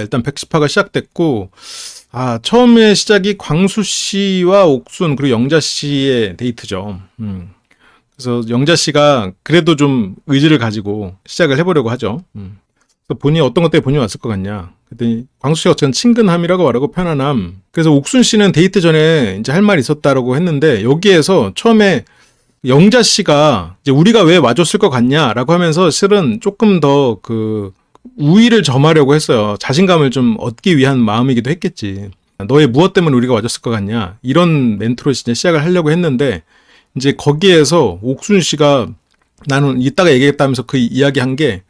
일단 백시파가 시작됐고, 처음에 시작이 광수 씨와 옥순 그리고 영자 씨의 데이트죠. 그래서 영자 씨가 그래도 좀 의지를 가지고 시작을 해보려고 하죠. 그래서 본인이 어떤 것 때문에 본인이 왔을 것 같냐. 그랬더니 광수 씨가 어쨌든 친근함이라고 말하고 편안함. 그래서 옥순 씨는 데이트 전에 이제 할 말이 있었다라고 했는데, 여기에서 처음에 영자 씨가 이제 우리가 왜 와줬을 것 같냐라고 하면서 실은 조금 더 그 우위를 점하려고 했어요. 자신감을 좀 얻기 위한 마음이기도 했겠지. 너의 무엇 때문에 우리가 와줬을 것 같냐, 이런 멘트로 이제 시작을 하려고 했는데, 이제 거기에서 옥순 씨가 나는 이따가 얘기했다면서 그 이야기한 게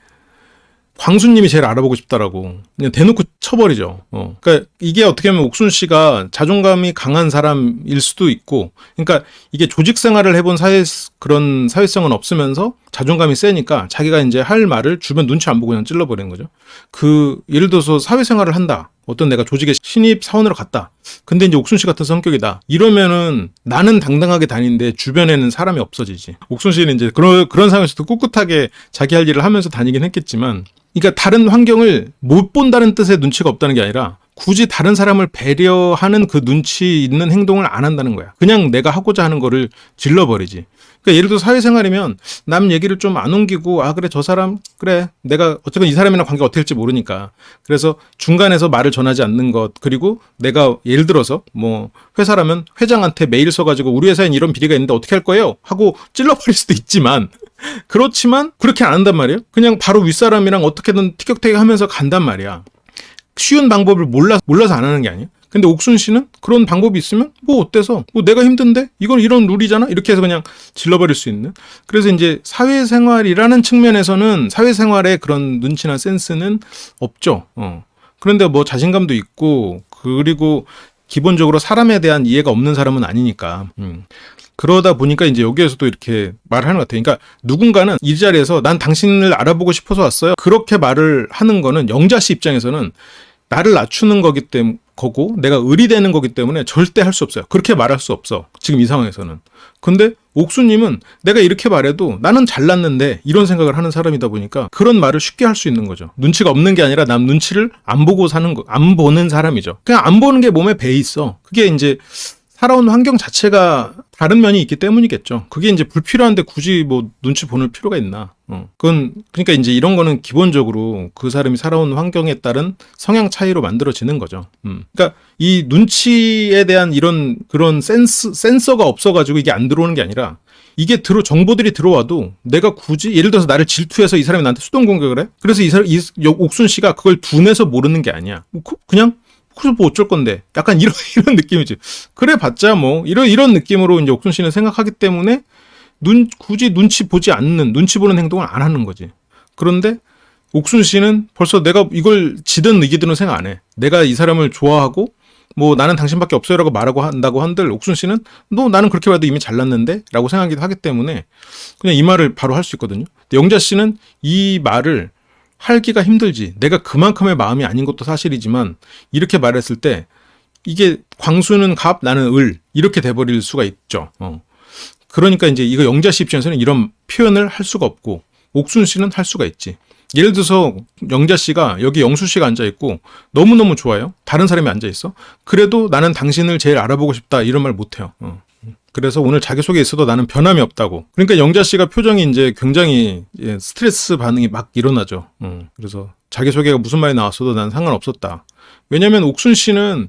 광수님이 제일 알아보고 싶다라고 그냥 대놓고 쳐버리죠. 그러니까 이게 어떻게 보면 옥순 씨가 자존감이 강한 사람일 수도 있고, 그러니까 이게 조직 생활을 해본 그런 사회성은 없으면서 자존감이 세니까 자기가 이제 할 말을 주변 눈치 안 보고 그냥 찔러버리는 거죠. 예를 들어서 사회생활을 한다. 어떤 내가 조직의 신입 사원으로 갔다. 근데 이제 옥순 씨 같은 성격이다. 이러면은 나는 당당하게 다니는데 주변에는 사람이 없어지지. 옥순 씨는 이제 그런 상황에서도 꿋꿋하게 자기 할 일을 하면서 다니긴 했겠지만, 그러니까 다른 환경을 못 본다는 뜻의 눈치가 없다는 게 아니라 굳이 다른 사람을 배려하는 그 눈치 있는 행동을 안 한다는 거야. 그냥 내가 하고자 하는 거를 질러버리지. 그러니까 예를 들어 사회생활이면 남 얘기를 좀 안 옮기고, 그래 저 사람 그래 내가 어쨌든 이 사람이랑 관계가 어떻게 될지 모르니까 그래서 중간에서 말을 전하지 않는 것, 그리고 내가 예를 들어서 뭐 회사라면 회장한테 메일 써가지고 우리 회사엔 이런 비리가 있는데 어떻게 할 거예요? 하고 찔러버릴 수도 있지만, 그렇지만 그렇게 안 한단 말이에요. 그냥 바로 윗사람이랑 어떻게든 티격태격 하면서 간단 말이야. 쉬운 방법을 몰라서 안 하는 게 아니에요. 근데 옥순 씨는 그런 방법이 있으면 뭐 어때서, 뭐 내가 힘든데 이건 이런 룰이잖아, 이렇게 해서 그냥 질러버릴 수 있는. 그래서 이제 사회생활이라는 측면에서는 사회생활의 그런 눈치나 센스는 없죠. 그런데 뭐 자신감도 있고, 그리고 기본적으로 사람에 대한 이해가 없는 사람은 아니니까. 그러다 보니까 이제 여기에서도 이렇게 말하는 것 같아요. 그러니까 누군가는 이 자리에서 난 당신을 알아보고 싶어서 왔어요, 그렇게 말을 하는 거는 영자 씨 입장에서는 나를 낮추는 거고 내가 의리되는 거기 때문에 절대 할 수 없어요. 그렇게 말할 수 없어, 지금 이 상황에서는. 근데 옥수님은 내가 이렇게 말해도 나는 잘났는데 이런 생각을 하는 사람이다 보니까 그런 말을 쉽게 할 수 있는 거죠. 눈치가 없는 게 아니라 남 눈치를 안 보고 사는 거, 안 보는 사람이죠. 그냥 안 보는 게 몸에 배 있어. 그게 이제 살아온 환경 자체가 다른 면이 있기 때문이겠죠. 그게 이제 불필요한데 굳이 뭐 눈치 보는 필요가 있나. 그러니까 이제 이런 거는 기본적으로 그 사람이 살아온 환경에 따른 성향 차이로 만들어지는 거죠. 그러니까 이 눈치에 대한 그런 센서가 없어가지고 이게 안 들어오는 게 아니라, 이게 정보들이 들어와도 내가 굳이 예를 들어서 나를 질투해서 이 사람이 나한테 수동 공격을 해? 그래서 옥순 씨가 그걸 둔해서 모르는 게 아니야. 그냥 그래서 뭐 어쩔 건데, 약간 이런 느낌이지. 그래 봤자 뭐 이런 느낌으로 이제 옥순 씨는 생각하기 때문에 굳이 눈치 보는 행동을 안 하는 거지. 그런데 옥순 씨는 벌써 내가 이걸 지든 이기든 생각 안 해. 내가 이 사람을 좋아하고 뭐 나는 당신밖에 없어요라고 말하고 한다고 한들 옥순 씨는 나는 그렇게 봐도 이미 잘났는데 라고 생각하기도 하기 때문에 그냥 이 말을 바로 할 수 있거든요. 근데 영자 씨는 이 말을 하기가 힘들지. 내가 그만큼의 마음이 아닌 것도 사실이지만 이렇게 말했을 때 이게 광수는 갑, 나는 을, 이렇게 돼버릴 수가 있죠. 그러니까 이제 이거 영자 씨 입장에서는 이런 표현을 할 수가 없고 옥순 씨는 할 수가 있지. 예를 들어서 영자 씨가 여기 영수 씨가 앉아있고 너무너무 좋아요. 다른 사람이 앉아있어. 그래도 나는 당신을 제일 알아보고 싶다, 이런 말 못해요. 그래서 오늘 자기소개에 있어도 나는 변함이 없다고. 그러니까 영자 씨가 표정이 이제 굉장히 스트레스 반응이 막 일어나죠. 그래서 자기소개가 무슨 말이 나왔어도 난 상관없었다. 왜냐면 옥순 씨는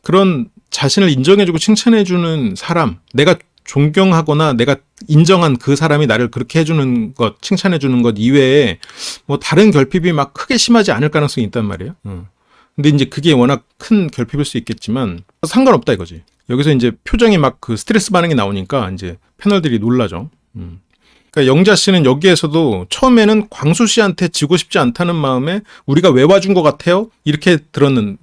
그런 자신을 인정해주고 칭찬해주는 사람, 내가 존경하거나 내가 인정한 그 사람이 나를 그렇게 해주는 것, 칭찬해주는 것 이외에 뭐 다른 결핍이 막 크게 심하지 않을 가능성이 있단 말이에요. 근데 이제 그게 워낙 큰 결핍일 수 있겠지만 상관없다 이거지. 여기서 이제 표정이 막 그 스트레스 반응이 나오니까 이제 패널들이 놀라죠. 그러니까 영자 씨는 여기에서도 처음에는 광수 씨한테 지고 싶지 않다는 마음에 우리가 왜 와준 것 같아요? 이렇게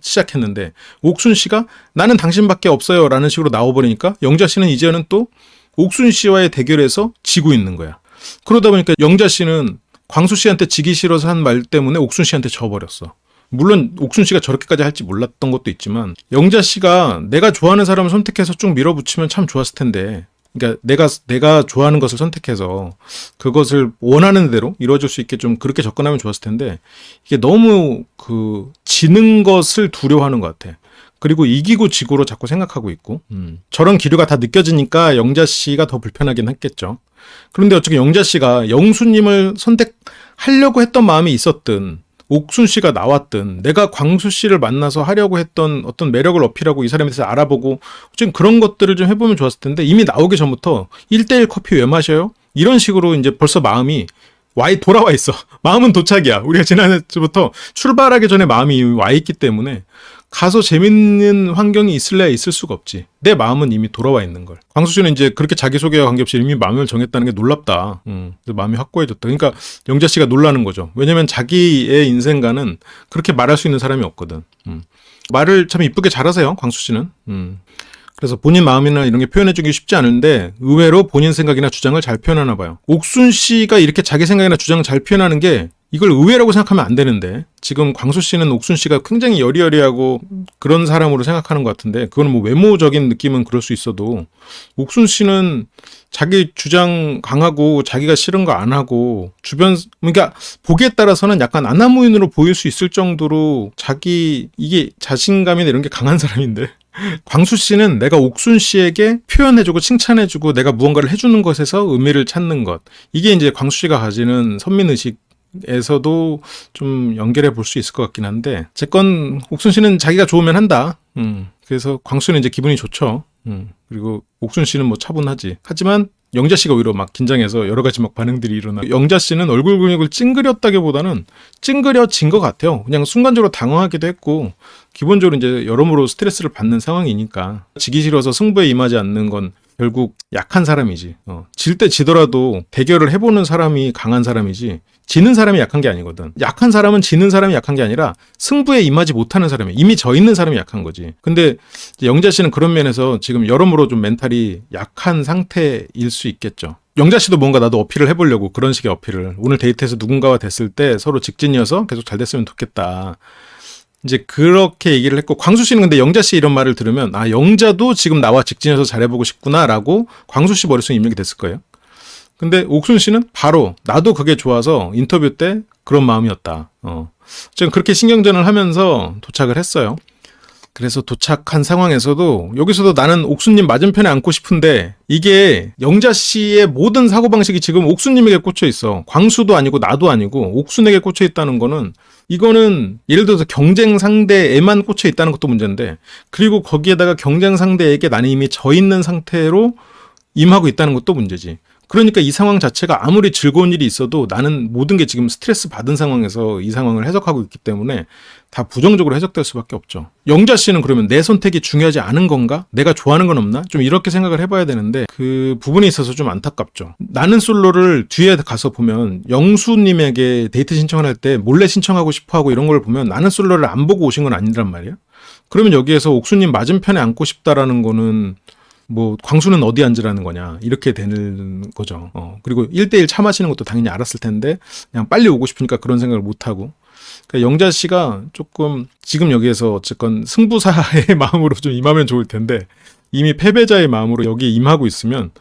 시작했는데 옥순 씨가 나는 당신밖에 없어요 라는 식으로 나와버리니까 영자 씨는 이제는 또 옥순 씨와의 대결에서 지고 있는 거야. 그러다 보니까 영자 씨는 광수 씨한테 지기 싫어서 한 말 때문에 옥순 씨한테 져버렸어. 물론 옥순 씨가 저렇게까지 할지 몰랐던 것도 있지만 영자 씨가 내가 좋아하는 사람을 선택해서 쭉 밀어붙이면 참 좋았을 텐데 그러니까 내가 좋아하는 것을 선택해서 그것을 원하는 대로 이루어질 수 있게 좀 그렇게 접근하면 좋았을 텐데 이게 너무 지는 것을 두려워하는 것 같아. 그리고 이기고 지고로 자꾸 생각하고 있고 저런 기류가 다 느껴지니까 영자 씨가 더 불편하긴 했겠죠. 그런데 어떻게 영자 씨가 영수님을 선택하려고 했던 마음이 있었든 옥순 씨가 나왔든 내가 광수 씨를 만나서 하려고 했던 어떤 매력을 어필하고 이 사람에 대해서 알아보고 좀 그런 것들을 좀 해보면 좋았을 텐데 이미 나오기 전부터 1대1 커피 왜 마셔요? 이런 식으로 이제 벌써 마음이 돌아와 있어. 마음은 도착이야. 우리가 지난해부터 출발하기 전에 마음이 와 있기 때문에 가서 재밌는 환경이 있을래야 있을 수가 없지. 내 마음은 이미 돌아와 있는 걸. 광수 씨는 이제 그렇게 자기소개와 관계없이 이미 마음을 정했다는 게 놀랍다. 마음이 확고해졌다. 그러니까 영자 씨가 놀라는 거죠. 왜냐면 자기의 인생과는 그렇게 말할 수 있는 사람이 없거든. 말을 참 이쁘게 잘하세요, 광수 씨는. 그래서 본인 마음이나 이런 게 표현해주기 쉽지 않은데 의외로 본인 생각이나 주장을 잘 표현하나 봐요. 옥순 씨가 이렇게 자기 생각이나 주장을 잘 표현하는 게 이걸 의외라고 생각하면 안 되는데 지금 광수 씨는 옥순 씨가 굉장히 여리여리하고 그런 사람으로 생각하는 것 같은데 그건 뭐 외모적인 느낌은 그럴 수 있어도 옥순 씨는 자기 주장 강하고 자기가 싫은 거 안 하고 그러니까 보기에 따라서는 약간 아나무인으로 보일 수 있을 정도로 이게 자신감이나 이런 게 강한 사람인데 광수 씨는 내가 옥순 씨에게 표현해주고 칭찬해주고 내가 무언가를 해주는 것에서 의미를 찾는 것 이게 이제 광수 씨가 가지는 선민의식 에서도 좀 연결해 볼 수 있을 것 같긴 한데 어쨌건 옥순 씨는 자기가 좋으면 한다. 그래서 광수는 이제 기분이 좋죠. 그리고 옥순 씨는 뭐 차분하지. 하지만 영자 씨가 오히려 막 긴장해서 여러 가지 막 반응들이 일어나. 영자 씨는 얼굴 근육을 찡그렸다기보다는 찡그려진 것 같아요. 그냥 순간적으로 당황하기도 했고 기본적으로 이제 여러모로 스트레스를 받는 상황이니까 지기 싫어서 승부에 임하지 않는 건 결국 약한 사람이지. 질 때 지더라도 대결을 해보는 사람이 강한 사람이지 지는 사람이 약한 게 아니거든. 약한 사람은 지는 사람이 약한 게 아니라 승부에 임하지 못하는 사람이 이미 져 있는 사람이 약한 거지. 근데 영자 씨는 그런 면에서 지금 여러모로 좀 멘탈이 약한 상태일 수 있겠죠. 영자 씨도 뭔가 나도 어필을 해보려고 그런 식의 어필을 오늘 데이트에서 누군가와 됐을 때 서로 직진이어서 계속 잘 됐으면 좋겠다. 이제 그렇게 얘기를 했고 광수 씨는 근데 영자 씨 이런 말을 들으면 영자도 지금 나와 직진해서 잘해보고 싶구나라고 광수 씨 머릿속에 입력이 됐을 거예요. 근데 옥순 씨는 바로 나도 그게 좋아서 인터뷰 때 그런 마음이었다. 지금 그렇게 신경전을 하면서 도착을 했어요. 그래서 도착한 상황에서도 여기서도 나는 옥수님 맞은편에 앉고 싶은데 이게 영자 씨의 모든 사고방식이 지금 옥수님에게 꽂혀 있어. 광수도 아니고 나도 아니고 옥순에게 꽂혀 있다는 거는 이거는 예를 들어서 경쟁 상대에만 꽂혀 있다는 것도 문제인데 그리고 거기에다가 경쟁 상대에게 나는 이미 져 있는 상태로 임하고 있다는 것도 문제지. 그러니까 이 상황 자체가 아무리 즐거운 일이 있어도 나는 모든 게 지금 스트레스 받은 상황에서 이 상황을 해석하고 있기 때문에 다 부정적으로 해석될 수밖에 없죠. 영자 씨는 그러면 내 선택이 중요하지 않은 건가? 내가 좋아하는 건 없나? 좀 이렇게 생각을 해봐야 되는데 그 부분이 있어서 좀 안타깝죠. 나는 솔로를 뒤에 가서 보면 영수님에게 데이트 신청을 할 때 몰래 신청하고 싶어하고 이런 걸 보면 나는 솔로를 안 보고 오신 건 아니란 말이야. 그러면 여기에서 옥수님 맞은편에 앉고 싶다라는 거는 뭐 광수는 어디 앉으라는 거냐 이렇게 되는 거죠. 그리고 1대1 차 마시는 것도 당연히 알았을 텐데 그냥 빨리 오고 싶으니까 그런 생각을 못하고 그러니까 영자 씨가 조금 지금 여기에서 어쨌건 승부사의 마음으로 좀 임하면 좋을 텐데 이미 패배자의 마음으로 여기에 임하고 있으면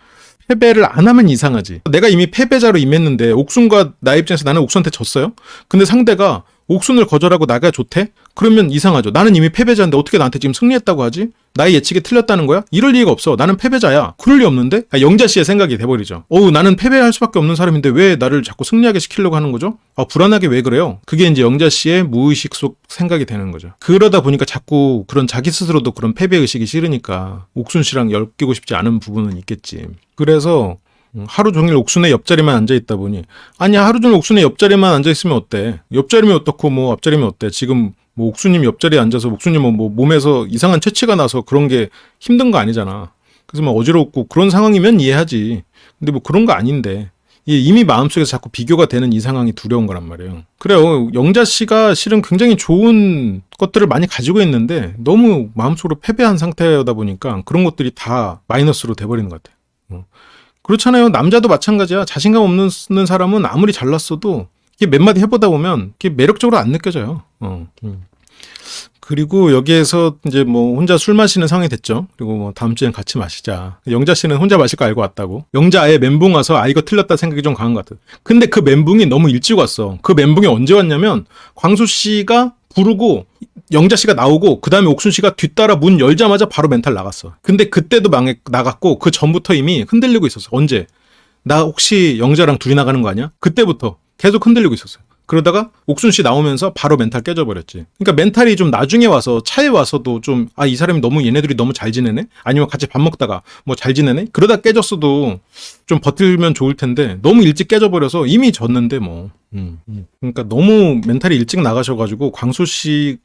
패배를 안 하면 이상하지. 내가 이미 패배자로 임했는데 옥순과 나 입장에서 나는 옥순한테 졌어요. 근데 상대가 옥순을 거절하고 나가 좋대? 그러면 이상하죠. 나는 이미 패배자인데 어떻게 나한테 지금 승리했다고 하지? 나의 예측이 틀렸다는 거야? 이럴 리가 없어. 나는 패배자야. 그럴 리 없는데? 영자 씨의 생각이 돼버리죠. 나는 패배할 수밖에 없는 사람인데 왜 나를 자꾸 승리하게 시키려고 하는 거죠? 불안하게 왜 그래요? 그게 이제 영자 씨의 무의식 속 생각이 되는 거죠. 그러다 보니까 자꾸 그런 자기 스스로도 그런 패배의식이 싫으니까 옥순 씨랑 엮이고 싶지 않은 부분은 있겠지. 그래서 하루 종일 옥순의 옆자리만 앉아있다 보니 아니야 하루 종일 옥순의 옆자리만 앉아있으면 어때? 옆자리면 어떻고 뭐 앞자리면 어때? 지금 뭐 옥수님 옆자리에 앉아서 옥수님 뭐 몸에서 이상한 채취가 나서 그런 게 힘든 거 아니잖아. 그래서 막 어지럽고 그런 상황이면 이해하지. 근데 뭐 그런 거 아닌데 이미 마음속에서 자꾸 비교가 되는 이 상황이 두려운 거란 말이에요. 그래요. 영자 씨가 실은 굉장히 좋은 것들을 많이 가지고 있는데 너무 마음속으로 패배한 상태다 보니까 그런 것들이 다 마이너스로 돼버리는 것 같아요. 그렇잖아요. 남자도 마찬가지야. 자신감 없는 사람은 아무리 잘났어도 이게 몇 마디 해보다 보면 이게 매력적으로 안 느껴져요. 그리고 여기에서 이제 뭐 혼자 술 마시는 상황이 됐죠. 그리고 뭐 다음 주엔 같이 마시자. 영자 씨는 혼자 마실 거 알고 왔다고. 영자 아예 멘붕 와서 아 이거 틀렸다 생각이 좀 강한 것 같아. 근데 그 멘붕이 너무 일찍 왔어. 그 멘붕이 언제 왔냐면 광수 씨가 부르고 영자 씨가 나오고 그 다음에 옥순 씨가 뒤따라 문 열자마자 바로 멘탈 나갔어. 근데 그때도 나갔고 그 전부터 이미 흔들리고 있었어. 언제? 나 혹시 영자랑 둘이 나가는 거 아니야? 그때부터 계속 흔들리고 있었어요. 그러다가 옥순 씨 나오면서 바로 멘탈 깨져버렸지. 그러니까 멘탈이 좀 나중에 와서 차에 와서도 좀 아 이 사람이 너무 얘네들이 너무 잘 지내네? 아니면 같이 밥 먹다가 뭐 잘 지내네? 그러다 깨졌어도 좀 버틸면 좋을 텐데 너무 일찍 깨져버려서 이미 졌는데 뭐. 그러니까 너무 멘탈이 일찍 나가셔가지고 광수 씨의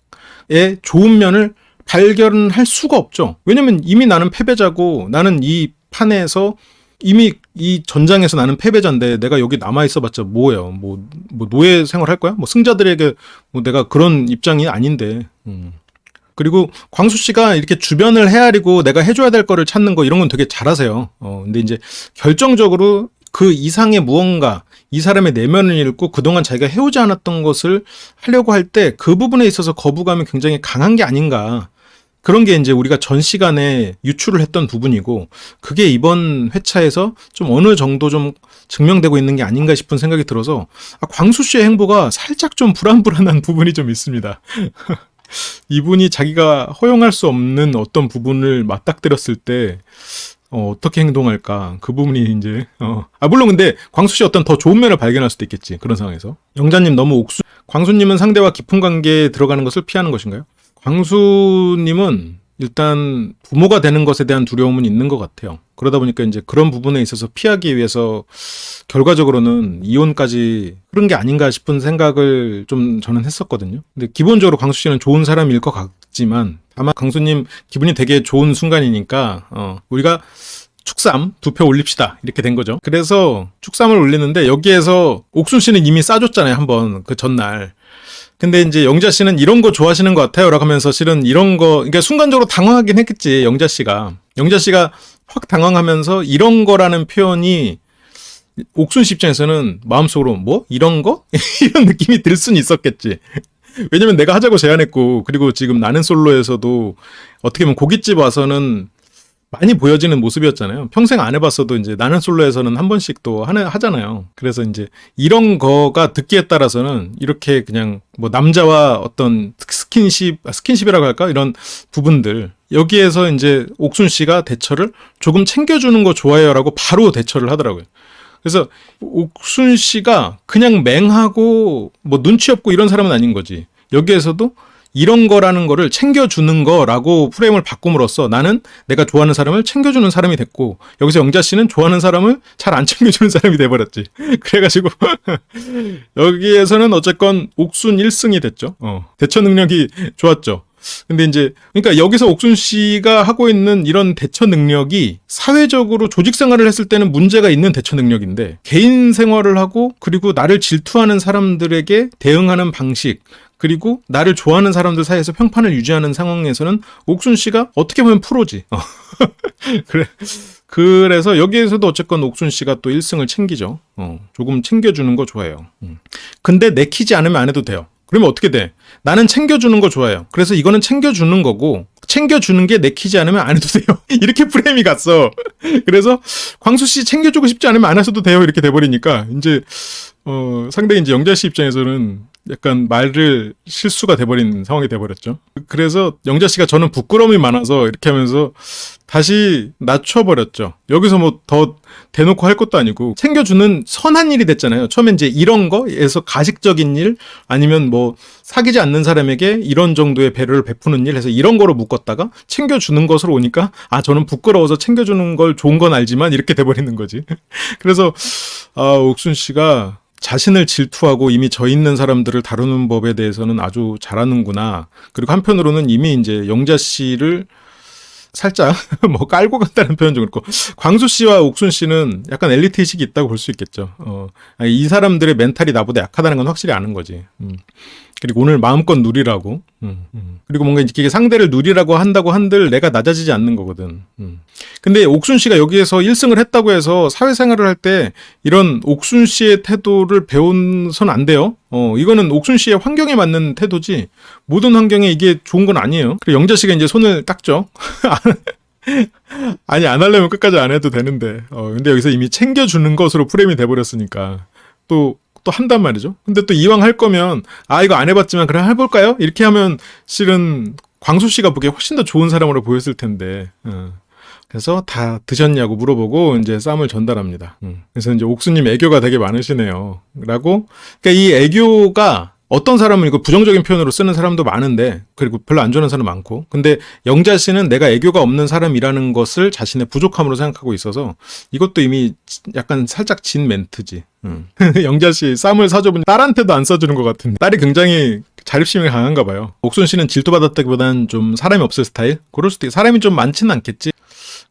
좋은 면을 발견할 수가 없죠. 왜냐면 이미 나는 패배자고 나는 이 판에서 이미 이 전장에서 나는 패배자인데 내가 여기 남아있어봤자 뭐예요. 뭐 노예 생활할 거야? 뭐 승자들에게 뭐 내가 그런 입장이 아닌데. 그리고 광수 씨가 이렇게 주변을 헤아리고 내가 해줘야 될 거를 찾는 거 이런 건 되게 잘하세요. 근데 이제 결정적으로 그 이상의 무언가, 이 사람의 내면을 읽고 그동안 자기가 해오지 않았던 것을 하려고 할 때 그 부분에 있어서 거부감이 굉장히 강한 게 아닌가. 그런 게 이제 우리가 전 시간에 유출을 했던 부분이고 그게 이번 회차에서 좀 어느 정도 좀 증명되고 있는 게 아닌가 싶은 생각이 들어서 광수 씨의 행보가 살짝 좀 불안불안한 부분이 좀 있습니다. 이분이 자기가 허용할 수 없는 어떤 부분을 맞닥뜨렸을 때 어떻게 행동할까 그 부분이 이제 물론 근데 광수 씨 어떤 더 좋은 면을 발견할 수도 있겠지. 그런 상황에서 영자님 너무 광수님은 상대와 깊은 관계에 들어가는 것을 피하는 것인가요? 광수님은 일단 부모가 되는 것에 대한 두려움은 있는 것 같아요. 그러다 보니까 이제 그런 부분에 있어서 피하기 위해서 결과적으로는 이혼까지 흐른 게 아닌가 싶은 생각을 좀 저는 했었거든요. 근데 기본적으로 광수 씨는 좋은 사람일 것 같지만 다만 광수님 기분이 되게 좋은 순간이니까 우리가 축삼 2표 올립시다 이렇게 된 거죠. 그래서 축삼을 올리는데 여기에서 옥순 씨는 이미 싸줬잖아요. 한번 그 전날. 근데 이제 영자 씨는 이런 거 좋아하시는 것 같아요. 라고 하면서 실은 이런 거, 그러니까 순간적으로 당황하긴 했겠지, 영자 씨가. 영자 씨가 확 당황하면서 이런 거라는 표현이 옥순 씨 입장에서는 마음속으로 뭐? 이런 거? 이런 느낌이 들 수는 있었겠지. 왜냐면 내가 하자고 제안했고, 그리고 지금 나는 솔로에서도 어떻게 보면 고깃집 와서는 많이 보여지는 모습이었잖아요. 평생 안 해봤어도 이제 나는 솔로에서는 한 번씩 또 하잖아요. 그래서 이제 이런 거가 듣기에 따라서는 이렇게 그냥 뭐 남자와 어떤 스킨십이라고 할까? 이런 부분들. 여기에서 이제 옥순 씨가 대처를 조금 챙겨주는 거 좋아해요라고 바로 대처를 하더라고요. 그래서 옥순 씨가 그냥 맹하고 뭐 눈치 없고 이런 사람은 아닌 거지. 여기에서도 이런 거라는 거를 챙겨주는 거라고 프레임을 바꿈으로써 나는 내가 좋아하는 사람을 챙겨주는 사람이 됐고 여기서 영자 씨는 좋아하는 사람을 잘 안 챙겨주는 사람이 돼버렸지. 그래가지고 여기에서는 어쨌건 옥순 1승이 됐죠. 대처 능력이 좋았죠. 근데 이제 그러니까 여기서 옥순 씨가 하고 있는 이런 대처 능력이 사회적으로 조직 생활을 했을 때는 문제가 있는 대처 능력인데 개인 생활을 하고 그리고 나를 질투하는 사람들에게 대응하는 방식 그리고 나를 좋아하는 사람들 사이에서 평판을 유지하는 상황에서는 옥순 씨가 어떻게 보면 프로지. 그래서 여기에서도 어쨌건 옥순 씨가 또 1승을 챙기죠. 조금 챙겨주는 거 좋아해요. 근데 내키지 않으면 안 해도 돼요. 그러면 어떻게 돼? 나는 챙겨주는 거 좋아해요. 그래서 이거는 챙겨주는 거고 챙겨주는 게 내키지 않으면 안 해도 돼요. 이렇게 프레임이 갔어. 그래서 광수 씨 챙겨주고 싶지 않으면 안 하셔도 돼요. 이렇게 돼버리니까 이제 상당히 이제 영자 씨 입장에서는 약간 말을 실수가 돼버린 상황이 돼버렸죠. 그래서 영자 씨가 저는 부끄러움이 많아서 이렇게 하면서 다시 낮춰버렸죠. 여기서 뭐 더 대놓고 할 것도 아니고 챙겨주는 선한 일이 됐잖아요. 처음엔 이제 이런 거에서 가식적인 일 아니면 뭐 사귀지 않는 사람에게 이런 정도의 배려를 베푸는 일 해서 이런 거로 묶었다가 챙겨주는 것으로 오니까 저는 부끄러워서 챙겨주는 걸 좋은 건 알지만 이렇게 돼버리는 거지. 그래서 옥순 씨가 자신을 질투하고 이미 져 있는 사람들을 다루는 법에 대해서는 아주 잘하는구나. 그리고 한편으로는 이미 이제 영자 씨를 살짝 뭐 깔고 간다는 표현 좀 그렇고 광수 씨와 옥순 씨는 약간 엘리트 의식이 있다고 볼 수 있겠죠. 이 사람들의 멘탈이 나보다 약하다는 건 확실히 아는 거지. 그리고 오늘 마음껏 누리라고. 그리고 뭔가 이게 상대를 누리라고 한다고 한들 내가 낮아지지 않는 거거든. 근데 옥순 씨가 여기에서 1승을 했다고 해서 사회생활을 할 때 이런 옥순 씨의 태도를 배운선 안 돼요. 이거는 옥순 씨의 환경에 맞는 태도지 모든 환경에 이게 좋은 건 아니에요. 그리고 영자 씨가 이제 손을 닦죠. 아니 안 하려면 끝까지 안 해도 되는데 근데 여기서 이미 챙겨주는 것으로 프레임이 돼버렸으니까 또 한단 말이죠. 근데 또 이왕 할 거면 이거 안 해봤지만 그래 해볼까요? 이렇게 하면 실은 광수 씨가 보기에 훨씬 더 좋은 사람으로 보였을 텐데 그래서 다 드셨냐고 물어보고 이제 쌈을 전달합니다. 그래서 이제 옥수님 애교가 되게 많으시네요. 라고 그러니까 이 애교가 어떤 사람은 이거 부정적인 표현으로 쓰는 사람도 많은데 그리고 별로 안 좋아하는 사람 많고 근데 영자 씨는 내가 애교가 없는 사람이라는 것을 자신의 부족함으로 생각하고 있어서 이것도 이미 약간 살짝 진 멘트지. 영자 씨 쌈을 사줘보니 딸한테도 안 사주는 것 같은데 딸이 굉장히 자립심이 강한가 봐요. 옥순 씨는 질투받았다기보다는 좀 사람이 없을 스타일? 그럴 수도 있고 사람이 좀 많지는 않겠지.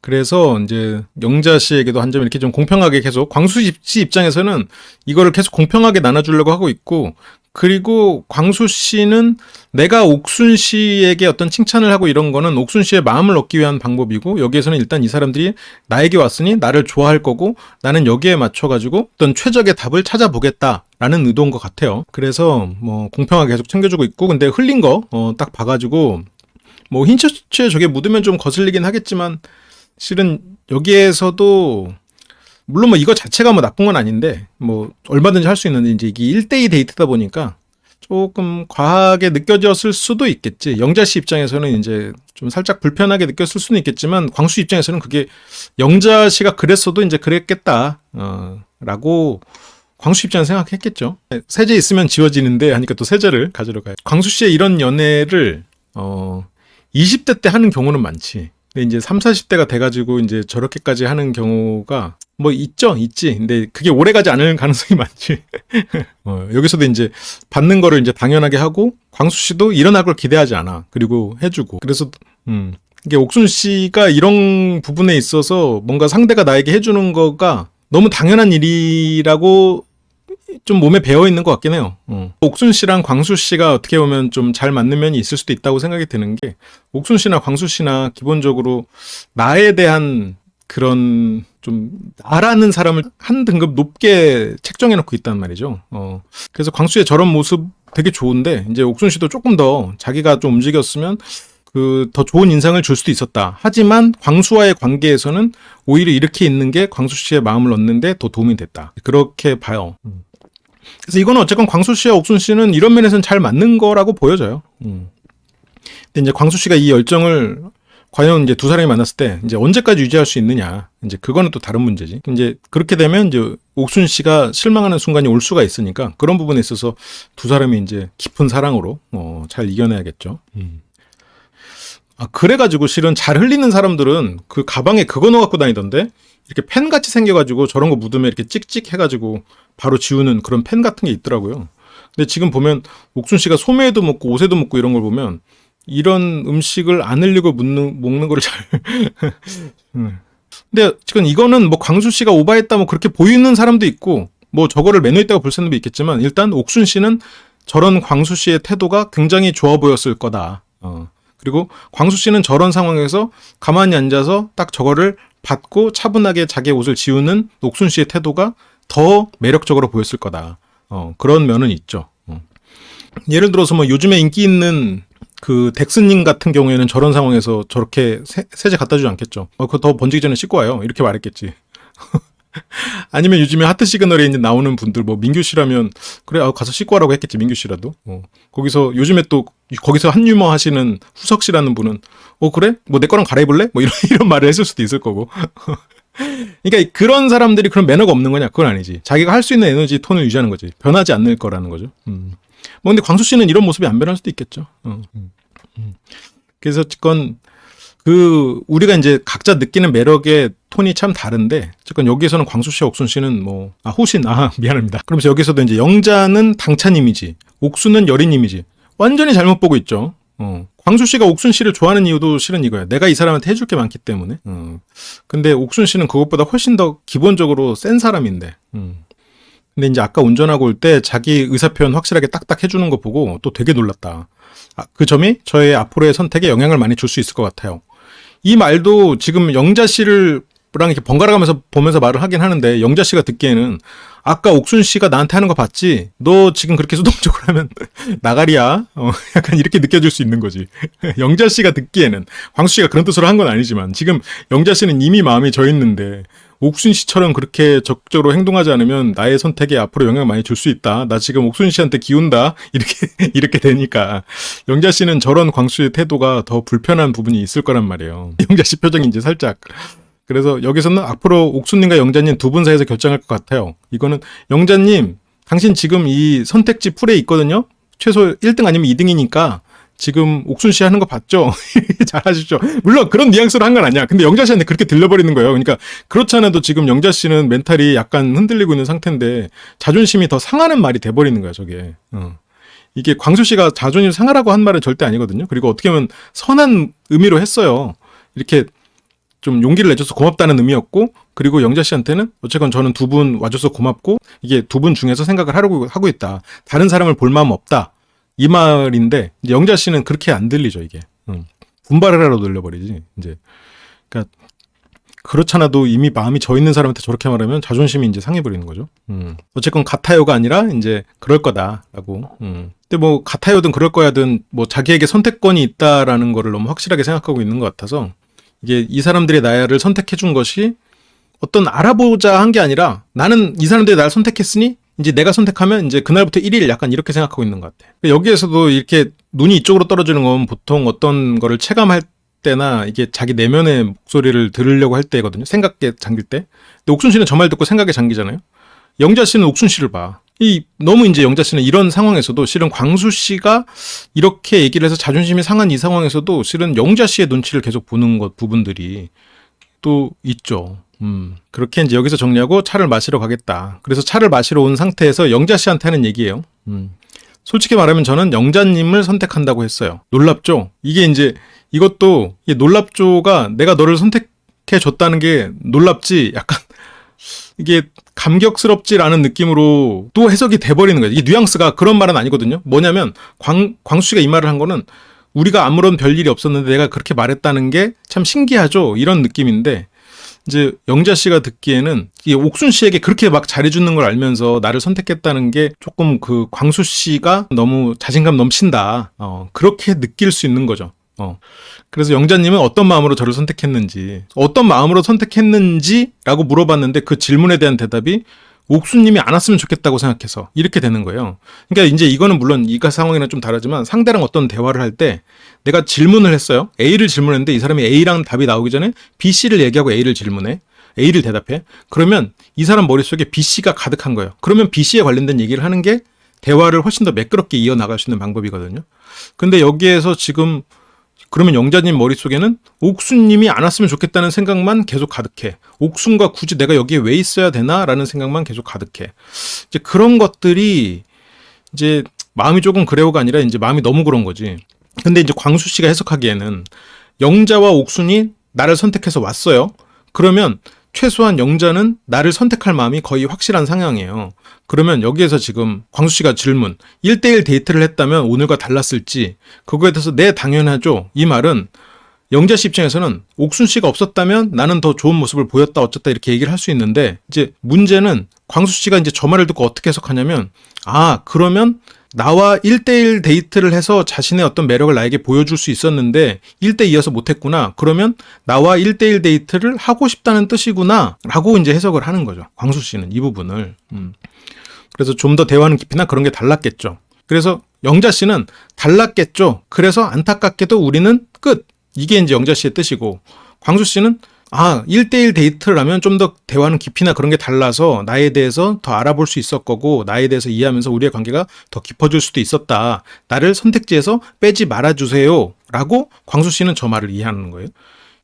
그래서 이제 영자 씨에게도 한 점 이렇게 좀 공평하게 계속 광수 씨 입장에서는 이거를 계속 공평하게 나눠주려고 하고 있고 그리고 광수 씨는 내가 옥순 씨에게 어떤 칭찬을 하고 이런 거는 옥순 씨의 마음을 얻기 위한 방법이고 여기에서는 일단 이 사람들이 나에게 왔으니 나를 좋아할 거고 나는 여기에 맞춰가지고 어떤 최적의 답을 찾아보겠다라는 의도인 것 같아요. 그래서 뭐 공평하게 계속 챙겨주고 있고 근데 흘린 거 딱 봐가지고 뭐 흰 셔츠에 저게 묻으면 좀 거슬리긴 하겠지만 실은 여기에서도 물론 뭐 이거 자체가 뭐 나쁜 건 아닌데 뭐 얼마든지 할 수 있는데 이제 이게 1대2 데이트다 보니까 조금 과하게 느껴졌을 수도 있겠지. 영자 씨 입장에서는 이제 좀 살짝 불편하게 느꼈을 수는 있겠지만 광수 입장에서는 그게 영자 씨가 그랬어도 이제 그랬겠다 라고 광수 입장에서 생각했겠죠. 세제 있으면 지워지는데 하니까 또 세제를 가지러 가요. 광수 씨의 이런 연애를 20대 때 하는 경우는 많지. 근데 이제 3, 40대가 돼가지고 이제 저렇게까지 하는 경우가 뭐 있지. 근데 그게 오래가지 않을 가능성이 많지. 여기서도 이제 받는 거를 이제 당연하게 하고 광수 씨도 일어날 걸 기대하지 않아. 그리고 해주고. 그래서 이게 옥순 씨가 이런 부분에 있어서 뭔가 상대가 나에게 해주는 거가 너무 당연한 일이라고 좀 몸에 배어 있는 것 같긴 해요. 옥순 씨랑 광수 씨가 어떻게 보면 좀 잘 맞는 면이 있을 수도 있다고 생각이 드는 게 옥순 씨나 광수 씨나 기본적으로 나에 대한 그런 좀 나라는 사람을 한 등급 높게 책정해 놓고 있단 말이죠. 그래서 광수의 저런 모습 되게 좋은데 이제 옥순 씨도 조금 더 자기가 좀 움직였으면 그 더 좋은 인상을 줄 수도 있었다. 하지만 광수와의 관계에서는 오히려 이렇게 있는 게 광수 씨의 마음을 얻는데 더 도움이 됐다. 그렇게 봐요. 그래서 이거는 어쨌건 광수 씨와 옥순 씨는 이런 면에서는 잘 맞는 거라고 보여져요. 근데 이제 광수 씨가 이 열정을 과연 이제 두 사람이 만났을 때 이제 언제까지 유지할 수 있느냐. 이제 그거는 또 다른 문제지. 이제 그렇게 되면 이제 옥순 씨가 실망하는 순간이 올 수가 있으니까 그런 부분에 있어서 두 사람이 이제 깊은 사랑으로 잘 이겨내야겠죠. 그래가지고 실은 잘 흘리는 사람들은 그 가방에 그거 넣어갖고 다니던데 이렇게 펜같이 생겨가지고 저런 거 묻으면 이렇게 찍찍 해가지고 바로 지우는 그런 펜 같은 게 있더라고요. 근데 지금 보면 옥순 씨가 소매에도 먹고 옷에도 먹고 이런 걸 보면 이런 음식을 안 흘리고 먹는 거를 잘. 근데 지금 이거는 뭐 광수 씨가 오바했다 뭐 그렇게 보이는 사람도 있고 뭐 저거를 매너있다고 볼 사람도 있겠지만 일단 옥순 씨는 저런 광수 씨의 태도가 굉장히 좋아 보였을 거다. 그리고 광수 씨는 저런 상황에서 가만히 앉아서 딱 저거를 받고 차분하게 자기의 옷을 지우는 옥순 씨의 태도가 더 매력적으로 보였을 거다. 그런 면은 있죠. 예를 들어서 뭐 요즘에 인기 있는 그 덱스님 같은 경우에는 저런 상황에서 저렇게 세제 갖다 주지 않겠죠. 그거 더 번지기 전에 씻고 와요. 이렇게 말했겠지. 아니면 요즘에 하트 시그널에 이제 나오는 분들 뭐 민규 씨라면 그래 가서 씻고 와라고 했겠지. 민규 씨라도. 거기서 요즘에 또 거기서 한 유머 하시는 후석 씨라는 분은 그래? 뭐 내 거랑 갈아입을래? 뭐 이런 말을 했을 수도 있을 거고. 그러니까 그런 사람들이 그런 매너가 없는 거냐? 그건 아니지. 자기가 할 수 있는 에너지 톤을 유지하는 거지. 변하지 않을 거라는 거죠. 뭐 근데 광수 씨는 이런 모습이 안 변할 수도 있겠죠. 그래서 어쨌건 우리가 이제 각자 느끼는 매력의 톤이 참 다른데, 어쨌건 여기에서는 광수 씨와 옥순 씨는 호신, 미안합니다. 그러면서 여기서도 이제 영자는 당찬 이미지, 옥순은 여린 이미지. 완전히 잘못 보고 있죠. 광수 씨가 옥순 씨를 좋아하는 이유도 실은 이거야. 내가 이 사람한테 해줄 게 많기 때문에. 근데 옥순 씨는 그것보다 훨씬 더 기본적으로 센 사람인데, 근데 이제 아까 운전하고 올 때 자기 의사표현 확실하게 딱딱 해주는 거 보고 또 되게 놀랐다. 그 점이 저의 앞으로의 선택에 영향을 많이 줄 수 있을 것 같아요. 이 말도 지금 영자 씨를 랑 이렇게 번갈아 가면서 보면서 말을 하긴 하는데, 영자 씨가 듣기에는 아까 옥순 씨가 나한테 하는 거 봤지? 너 지금 그렇게 수동적으로 하면 나가리야? 약간 이렇게 느껴질 수 있는 거지. 영자 씨가 듣기에는, 광수 씨가 그런 뜻으로 한 건 아니지만, 지금 영자 씨는 이미 마음이 져 있는데, 옥순 씨처럼 그렇게 적극적으로 행동하지 않으면 나의 선택에 앞으로 영향을 많이 줄 수 있다. 나 지금 옥순 씨한테 기운다. 이렇게 되니까. 영자 씨는 저런 광수의 태도가 더 불편한 부분이 있을 거란 말이에요. 영자 씨 표정이 이제 살짝. 그래서 여기서는 앞으로 옥수님과 영자님 두 분 사이에서 결정할 것 같아요. 이거는 영자님, 당신 지금 이 선택지 풀에 있거든요. 최소 1등 아니면 2등이니까 지금 옥순 씨 하는 거 봤죠? 잘하시죠? 물론 그런 뉘앙스로 한 건 아니야. 근데 영자 씨한테 그렇게 들려버리는 거예요. 그러니까 그렇지 않아도 지금 영자 씨는 멘탈이 약간 흔들리고 있는 상태인데 자존심이 더 상하는 말이 돼버리는 거야, 저게. 이게 광수 씨가 자존심 상하라고 한 말은 절대 아니거든요. 그리고 어떻게 보면 선한 의미로 했어요. 이렇게 좀 용기를 내줘서 고맙다는 의미였고, 그리고 영자 씨한테는 어쨌건 저는 두 분 와줘서 고맙고, 이게 두 분 중에서 생각을 하고 있다. 다른 사람을 볼 마음 없다. 이 말인데, 이제 영자 씨는 그렇게 안 들리죠, 이게. 분발을 하러 늘려버리지, 이제. 그러니까, 그렇잖아도 이미 마음이 져 있는 사람한테 저렇게 말하면 자존심이 이제 상해버리는 거죠. 어쨌건 같아요가 아니라, 이제, 그럴 거다라고. 근데 뭐, 같아요든 그럴 거야든, 뭐, 자기에게 선택권이 있다라는 거를 너무 확실하게 생각하고 있는 것 같아서, 이게 이 사람들이 나를 선택해 준 것이 어떤 알아보자 한 게 아니라, 나는 이 사람들이 나를 선택했으니 이제 내가 선택하면 이제 그날부터 1일 약간 이렇게 생각하고 있는 것 같아. 여기에서도 이렇게 눈이 이쪽으로 떨어지는 건 보통 어떤 거를 체감할 때나 이게 자기 내면의 목소리를 들으려고 할 때거든요. 생각에 잠길 때. 근데 옥순 씨는 저 말 듣고 생각에 잠기잖아요. 영자 씨는 옥순 씨를 봐. 너무 이제 영자 씨는 이런 상황에서도 실은 광수 씨가 이렇게 얘기를 해서 자존심이 상한 이 상황에서도 실은 영자 씨의 눈치를 계속 보는 것 부분들이 또 있죠. 그렇게 이제 여기서 정리하고 차를 마시러 가겠다. 그래서 차를 마시러 온 상태에서 영자 씨한테 하는 얘기예요. 솔직히 말하면 저는 영자님을 선택한다고 했어요. 놀랍죠? 이게 이제 이것도 놀랍죠가 내가 너를 선택해 줬다는 게 놀랍지, 약간 이게 감격스럽지라는 느낌으로 또 해석이 돼버리는 거예요. 이게 뉘앙스가 그런 말은 아니거든요. 뭐냐면 광수 씨가 이 말을 한 거는 우리가 아무런 별일이 없었는데 내가 그렇게 말했다는 게 참 신기하죠, 이런 느낌인데, 이제 영자 씨가 듣기에는 이 옥순 씨에게 그렇게 막 잘해주는 걸 알면서 나를 선택했다는 게 조금 그 광수 씨가 너무 자신감 넘친다, 그렇게 느낄 수 있는 거죠. 그래서 영자님은 어떤 마음으로 저를 선택했는지라고 물어봤는데, 그 질문에 대한 대답이 옥수님이 안 왔으면 좋겠다고 생각해서, 이렇게 되는 거예요. 그러니까 이제 이거는 물론 이 상황이랑 좀 다르지만, 상대랑 어떤 대화를 할 때 내가 질문을 했어요. A를 질문했는데 이 사람이 A랑 답이 나오기 전에 B, C를 얘기하고 A를 질문해. A를 대답해. 그러면 이 사람 머릿속에 B, C가 가득한 거예요. 그러면 B, C에 관련된 얘기를 하는 게 대화를 훨씬 더 매끄럽게 이어나갈 수 있는 방법이거든요. 근데 여기에서 지금 그러면 영자님 머릿속에는 옥순님이 안 왔으면 좋겠다는 생각만 계속 가득해. 옥순과 굳이 내가 여기에 왜 있어야 되나? 라는 생각만 계속 가득해. 이제 그런 것들이 이제 마음이 조금 그래요가 아니라 이제 마음이 너무 그런 거지. 근데 이제 광수 씨가 해석하기에는 영자와 옥순이 나를 선택해서 왔어요. 그러면 최소한 영자는 나를 선택할 마음이 거의 확실한 상황이에요. 그러면 여기에서 지금 광수 씨가 질문, 1대1 데이트를 했다면 오늘과 달랐을지, 그거에 대해서 네, 당연하죠. 이 말은 영자 씨 입장에서는 옥순 씨가 없었다면 나는 더 좋은 모습을 보였다 어쨌다 이렇게 얘기를 할 수 있는데, 이제 문제는 광수 씨가 이제 저 말을 듣고 어떻게 해석하냐면, 그러면 나와 1대1 데이트를 해서 자신의 어떤 매력을 나에게 보여줄 수 있었는데 1대2여서 못했구나. 그러면 나와 1대1 데이트를 하고 싶다는 뜻이구나 라고 이제 해석을 하는 거죠, 광수 씨는 이 부분을. 그래서 좀 더 대화하는 깊이나 그런 게 달랐겠죠. 그래서 영자 씨는 달랐겠죠. 그래서 안타깝게도 우리는 끝. 이게 이제 영자 씨의 뜻이고, 광수 씨는 1대1 데이트를 하면 좀 더 대화는 깊이나 그런 게 달라서 나에 대해서 더 알아볼 수 있을 거고, 나에 대해서 이해하면서 우리의 관계가 더 깊어질 수도 있었다. 나를 선택지에서 빼지 말아주세요. 라고 광수 씨는 저 말을 이해하는 거예요.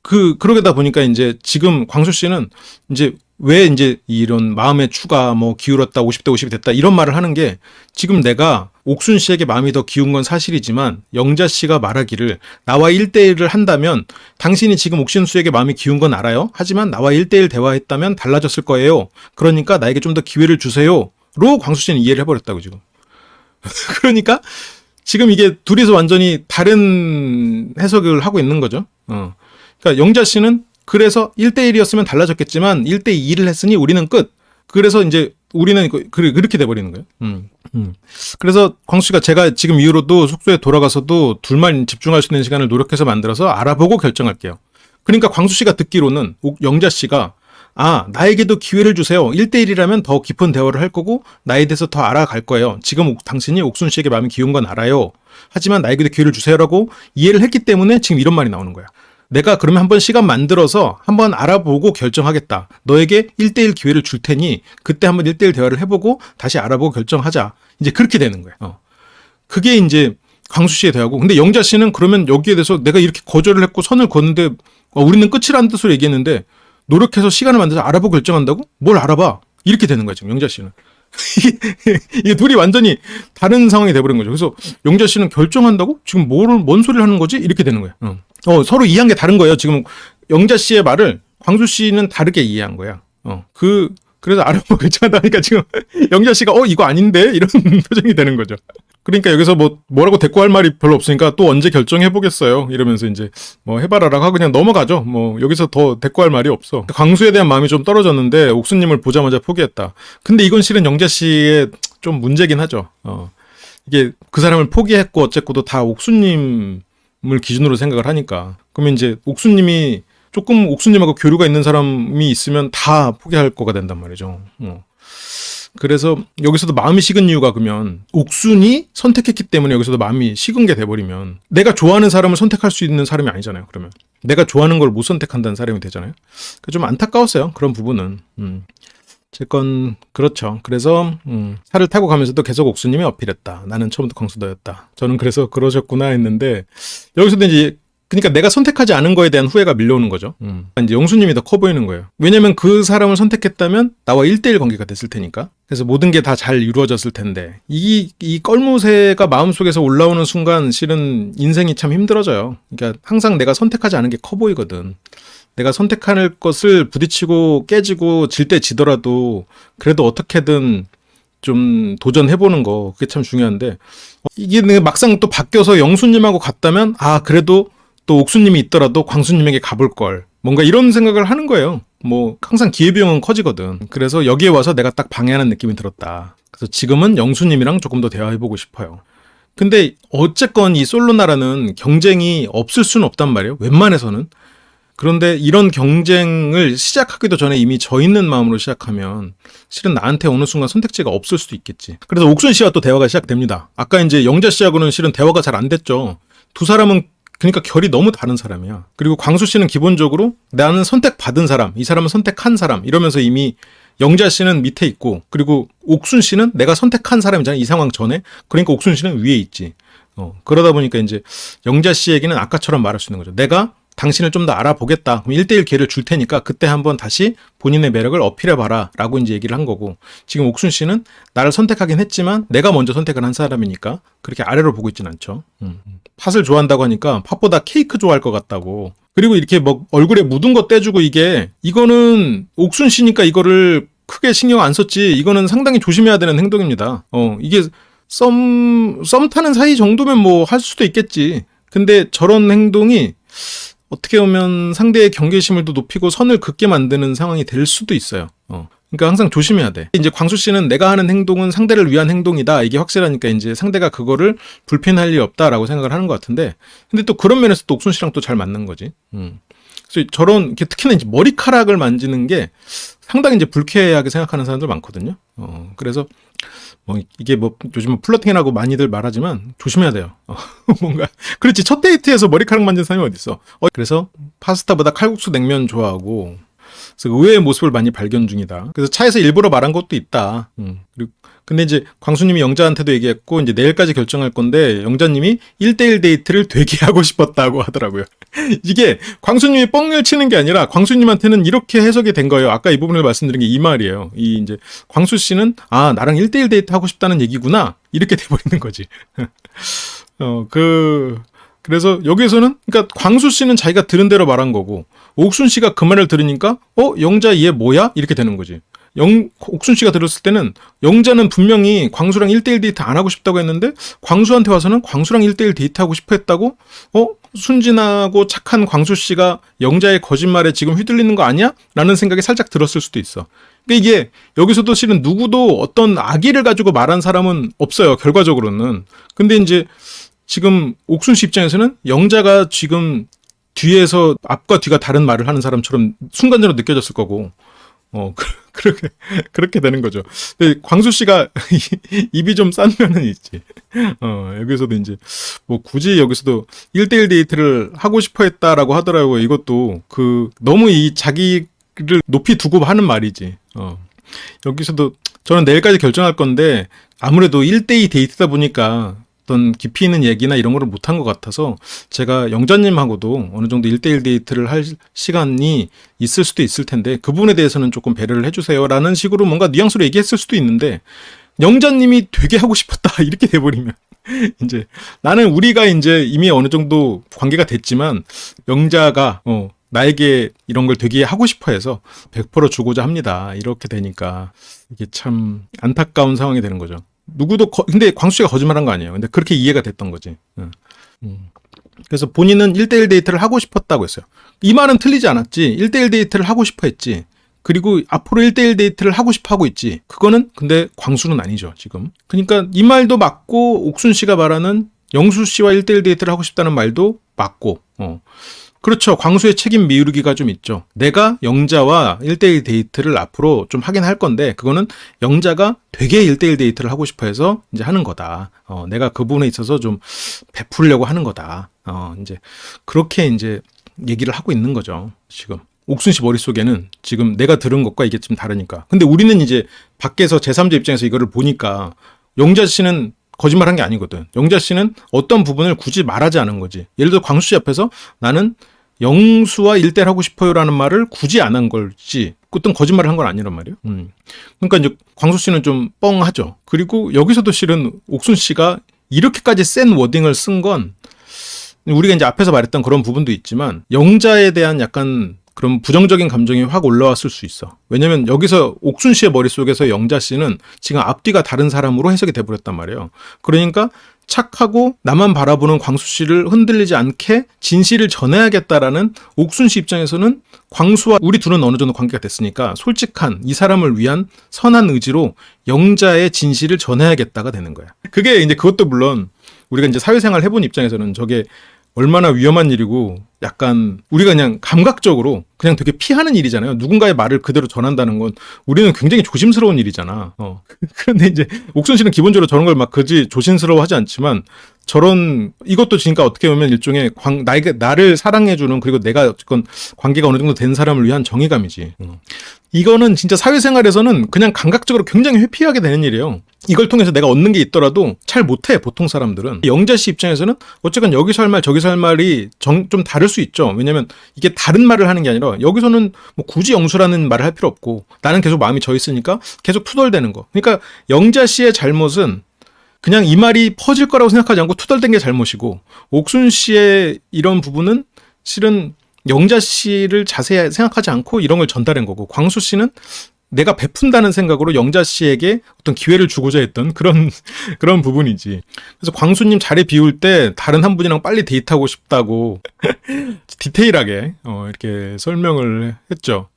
그러다 보니까 이제 지금 광수 씨는 이제 왜 이제 이런 마음의 추가 기울었다, 50대 50이 됐다 이런 말을 하는 게, 지금 내가 옥순 씨에게 마음이 더 기운 건 사실이지만 영자 씨가 말하기를 나와 1대1을 한다면 당신이 지금 옥순 씨에게 마음이 기운 건 알아요. 하지만 나와 1대1 대화했다면 달라졌을 거예요. 그러니까 나에게 좀 더 기회를 주세요. 광수 씨는 이해를 해버렸다고 지금. 그러니까 지금 이게 둘이서 완전히 다른 해석을 하고 있는 거죠. 그러니까 영자 씨는 그래서 1대1이었으면 달라졌겠지만 1대2를 했으니 우리는 끝. 그래서 이제 우리는 그렇게 돼버리는 거예요. 그래서 광수 씨가 제가 지금 이후로도 숙소에 돌아가서도 둘만 집중할 수 있는 시간을 노력해서 만들어서 알아보고 결정할게요. 그러니까 광수 씨가 듣기로는 영자 씨가 나에게도 기회를 주세요. 1대1이라면 더 깊은 대화를 할 거고 나에 대해서 더 알아갈 거예요. 지금 당신이 옥순 씨에게 마음이 기운 건 알아요. 하지만 나에게도 기회를 주세요라고 이해를 했기 때문에 지금 이런 말이 나오는 거야. 내가 그러면 한번 시간 만들어서 한번 알아보고 결정하겠다. 너에게 1대1 기회를 줄 테니 그때 한번 1대1 대화를 해보고 다시 알아보고 결정하자. 이제 그렇게 되는 거야. 그게 이제 광수 씨의 대화고. 근데 영자 씨는 그러면 여기에 대해서 내가 이렇게 거절을 했고 선을 그었는데 우리는 끝이라는 뜻으로 얘기했는데 노력해서 시간을 만들어서 알아보고 결정한다고? 뭘 알아봐? 이렇게 되는 거야 지금 영자 씨는. 이게 둘이 완전히 다른 상황이 돼버린 거죠. 그래서 영자 씨는 결정한다고? 지금 뭔 소리를 하는 거지? 이렇게 되는 거야. 서로 이해한 게 다른 거예요. 지금 영자 씨의 말을 광수 씨는 다르게 이해한 거야. 그래서 알아보고 결정한다 하니까 지금 영자 씨가 이거 아닌데? 이런 표정이 되는 거죠. 그러니까 여기서 뭐라고 대꾸할 말이 별로 없으니까 또 언제 결정해보겠어요. 이러면서 이제 해봐라라고 하고 그냥 넘어가죠. 여기서 더 대꾸할 말이 없어. 광수에 대한 마음이 좀 떨어졌는데 옥수님을 보자마자 포기했다. 근데 이건 실은 영자 씨의 좀 문제긴 하죠. 이게 그 사람을 포기했고 어쨌고도 다 옥수님을 기준으로 생각을 하니까. 그러면 이제 옥수님이 조금 옥수님하고 교류가 있는 사람이 있으면 다 포기할 거가 된단 말이죠. 그래서 여기서도 마음이 식은 이유가 그러면 옥순이 선택했기 때문에 여기서도 마음이 식은 게 돼버리면 내가 좋아하는 사람을 선택할 수 있는 사람이 아니잖아요. 그러면 내가 좋아하는 걸 못 선택한다는 사람이 되잖아요. 좀 안타까웠어요. 그런 부분은. 어쨌건 그렇죠. 그래서 차를 타고 가면서도 계속 옥수님이 어필했다. 나는 처음부터 광수너였다. 저는 그래서 그러셨구나 했는데 여기서도 이제 그러니까 내가 선택하지 않은 거에 대한 후회가 밀려오는 거죠. 이제 영수님이 더 커 보이는 거예요. 왜냐면 그 사람을 선택했다면 나와 1대1 관계가 됐을 테니까. 그래서 모든 게 다 잘 이루어졌을 텐데 이 껄무새가 마음속에서 올라오는 순간 실은 인생이 참 힘들어져요. 그러니까 항상 내가 선택하지 않은 게 커 보이거든. 내가 선택할 것을 부딪히고 깨지고 질 때 지더라도 그래도 어떻게든 좀 도전해보는 거 그게 참 중요한데 이게 막상 또 바뀌어서 영수님하고 갔다면 그래도 또 옥수님이 있더라도 광수님에게 가볼 걸. 뭔가 이런 생각을 하는 거예요. 항상 기회비용은 커지거든. 그래서 여기에 와서 내가 딱 방해하는 느낌이 들었다. 그래서 지금은 영수님이랑 조금 더 대화해보고 싶어요. 근데 어쨌건 이 솔로나라는 경쟁이 없을 수는 없단 말이에요. 웬만해서는. 그런데 이런 경쟁을 시작하기도 전에 이미 져 있는 마음으로 시작하면 실은 나한테 어느 순간 선택지가 없을 수도 있겠지. 그래서 옥순 씨와 또 대화가 시작됩니다. 아까 이제 영자 씨하고는 실은 대화가 잘 안 됐죠. 두 사람은 그러니까 결이 너무 다른 사람이야. 그리고 광수 씨는 기본적으로 나는 선택받은 사람, 이 사람은 선택한 사람 이러면서 이미 영자 씨는 밑에 있고 그리고 옥순 씨는 내가 선택한 사람이잖아. 이 상황 전에. 그러니까 옥순 씨는 위에 있지. 그러다 보니까 이제 영자 씨에게는 아까처럼 말할 수 있는 거죠. 내가 당신을 좀 더 알아보겠다. 그럼 1대1 기회를 줄 테니까 그때 한번 다시 본인의 매력을 어필해봐라 라고 이제 얘기를 한 거고 지금 옥순 씨는 나를 선택하긴 했지만 내가 먼저 선택을 한 사람이니까 그렇게 아래로 보고 있진 않죠. 팥을 좋아한다고 하니까 팥보다 케이크 좋아할 것 같다고. 그리고 이렇게 얼굴에 묻은 거 떼주고 이거는 옥순 씨니까 이거를 크게 신경 안 썼지 이거는 상당히 조심해야 되는 행동입니다. 이게 썸 타는 사이 정도면 할 수도 있겠지. 근데 저런 행동이 어떻게 보면 상대의 경계심을 또 높이고 선을 긋게 만드는 상황이 될 수도 있어요. 그러니까 항상 조심해야 돼. 이제 광수 씨는 내가 하는 행동은 상대를 위한 행동이다. 이게 확실하니까 이제 상대가 그거를 불편할 리 없다라고 생각을 하는 것 같은데, 근데 또 그런 면에서 또 옥순 씨랑 또 잘 맞는 거지. 그래서 저런 특히나 이제 머리카락을 만지는 게 상당히 이제 불쾌하게 생각하는 사람들 많거든요. 그래서 이게 요즘은 플러팅이라고 많이들 말하지만 조심해야 돼요. 뭔가 그렇지 첫 데이트에서 머리카락 만진 사람이 어딨어. 그래서 파스타보다 칼국수 냉면 좋아하고 그래서 의외의 모습을 많이 발견 중이다. 그래서 차에서 일부러 말한 것도 있다. 그리고 근데 이제 광수님이 영자한테도 얘기했고 이제 내일까지 결정할 건데 영자님이 1대1 데이트를 되게 하고 싶었다고 하더라고요. 이게 광수님이 뻥을 치는 게 아니라 광수님한테는 이렇게 해석이 된 거예요. 아까 이 부분을 말씀드린 게 이 말이에요. 이제 광수 씨는 나랑 1대1 데이트 하고 싶다는 얘기구나. 이렇게 돼버리는 거지. 그래서 여기에서는 그러니까 광수 씨는 자기가 들은 대로 말한 거고 옥순 씨가 그 말을 들으니까 영자 얘 뭐야? 이렇게 되는 거지. 옥순 씨가 들었을 때는 영자는 분명히 광수랑 1대1 데이트 안 하고 싶다고 했는데 광수한테 와서는 광수랑 1대1 데이트하고 싶어 했다고? 순진하고 착한 광수 씨가 영자의 거짓말에 지금 휘둘리는 거 아니야? 라는 생각이 살짝 들었을 수도 있어. 그러니까 이게 여기서도 실은 누구도 어떤 악의를 가지고 말한 사람은 없어요. 결과적으로는. 근데 이제 지금 옥순 씨 입장에서는 영자가 지금 뒤에서 앞과 뒤가 다른 말을 하는 사람처럼 순간적으로 느껴졌을 거고, 그렇게 되는 거죠. 근데 광수 씨가 입이 좀 싼 면은 있지. 여기서도 이제, 뭐 굳이 여기서도 1대1 데이트를 하고 싶어 했다라고 하더라고요. 이것도 너무 이 자기를 높이 두고 하는 말이지. 여기서도 저는 내일까지 결정할 건데, 아무래도 1대2 데이트다 보니까 어떤 깊이 있는 얘기나 이런 거를 못한 것 같아서 제가 영자님하고도 어느 정도 1대1 데이트를 할 시간이 있을 수도 있을 텐데 그 부분에 대해서는 조금 배려를 해주세요 라는 식으로 뭔가 뉘앙스로 얘기했을 수도 있는데 영자님이 되게 하고 싶었다 이렇게 돼버리면 이제 나는 우리가 이제 이미 어느 정도 관계가 됐지만 영자가 나에게 이런 걸 되게 하고 싶어 해서 100% 주고자 합니다. 이렇게 되니까 이게 참 안타까운 상황이 되는 거죠. 근데 광수 씨가 거짓말한 거 아니에요. 근데 그렇게 이해가 됐던 거지. 그래서 본인은 1대1 데이트를 하고 싶었다고 했어요. 이 말은 틀리지 않았지. 1대1 데이트를 하고 싶어 했지. 그리고 앞으로 1대1 데이트를 하고 싶어 하고 있지. 그거는 근데 광수는 아니죠, 지금. 그러니까 이 말도 맞고 옥순 씨가 말하는 영수 씨와 1대1 데이트를 하고 싶다는 말도 맞고. 그렇죠. 광수의 책임 미루기가 좀 있죠. 내가 영자와 1대1 데이트를 앞으로 좀 하긴 할 건데 그거는 영자가 되게 1대1 데이트를 하고 싶어 해서 이제 하는 거다. 내가 그 부분에 있어서 좀 베풀려고 하는 거다. 이제 그렇게 이제 얘기를 하고 있는 거죠. 지금. 옥순 씨 머릿속에는 지금 내가 들은 것과 이게 좀 다르니까. 근데 우리는 이제 밖에서 제3자 입장에서 이거를 보니까 영자 씨는 거짓말한 게 아니거든. 영자 씨는 어떤 부분을 굳이 말하지 않은 거지. 예를 들어 광수 씨 앞에서 나는 영수와 1대1 하고 싶어요라는 말을 굳이 안 한 걸지 어떤 거짓말을 한 건 아니란 말이에요. 그러니까 이제 광수 씨는 좀 뻥하죠. 그리고 여기서도 실은 옥순 씨가 이렇게까지 센 워딩을 쓴 건 우리가 이제 앞에서 말했던 그런 부분도 있지만 영자에 대한 약간 그런 부정적인 감정이 확 올라왔을 수 있어. 왜냐면 여기서 옥순 씨의 머릿속에서 영자 씨는 지금 앞뒤가 다른 사람으로 해석이 돼버렸단 말이에요. 그러니까 착하고 나만 바라보는 광수 씨를 흔들리지 않게 진실을 전해야겠다라는 옥순 씨 입장에서는 광수와 우리 둘은 어느 정도 관계가 됐으니까 솔직한 이 사람을 위한 선한 의지로 영자의 진실을 전해야겠다가 되는 거야. 그게 이제 그것도 물론 우리가 이제 사회생활 해본 입장에서는 저게 얼마나 위험한 일이고 약간 우리가 그냥 감각적으로 그냥 되게 피하는 일이잖아요. 누군가의 말을 그대로 전한다는 건 우리는 굉장히 조심스러운 일이잖아. 그런데 이제 옥순 씨는 기본적으로 저런 걸 막 그지 조심스러워하지 않지만 이것도 그러니까 어떻게 보면 일종의 나를 사랑해주는 그리고 내가 어쨌건 관계가 어느 정도 된 사람을 위한 정의감이지. 이거는 진짜 사회생활에서는 그냥 감각적으로 굉장히 회피하게 되는 일이에요. 이걸 통해서 내가 얻는 게 있더라도 잘 못해, 보통 사람들은. 영자 씨 입장에서는 어쨌건 여기서 할 말, 저기서 할 말이 좀 다를 수 있죠. 왜냐면 이게 다른 말을 하는 게 아니라 여기서는 뭐 굳이 영수라는 말을 할 필요 없고 나는 계속 마음이 져 있으니까 계속 투덜대는 거. 그러니까 영자 씨의 잘못은 그냥 이 말이 퍼질 거라고 생각하지 않고 투덜댄 게 잘못이고 옥순 씨의 이런 부분은 실은 영자 씨를 자세히 생각하지 않고 이런 걸 전달한 거고 광수 씨는 내가 베푼다는 생각으로 영자 씨에게 어떤 기회를 주고자 했던 그런 부분이지. 그래서 광수님 자리 비울 때 다른 한 분이랑 빨리 데이트하고 싶다고 디테일하게 이렇게 설명을 했죠.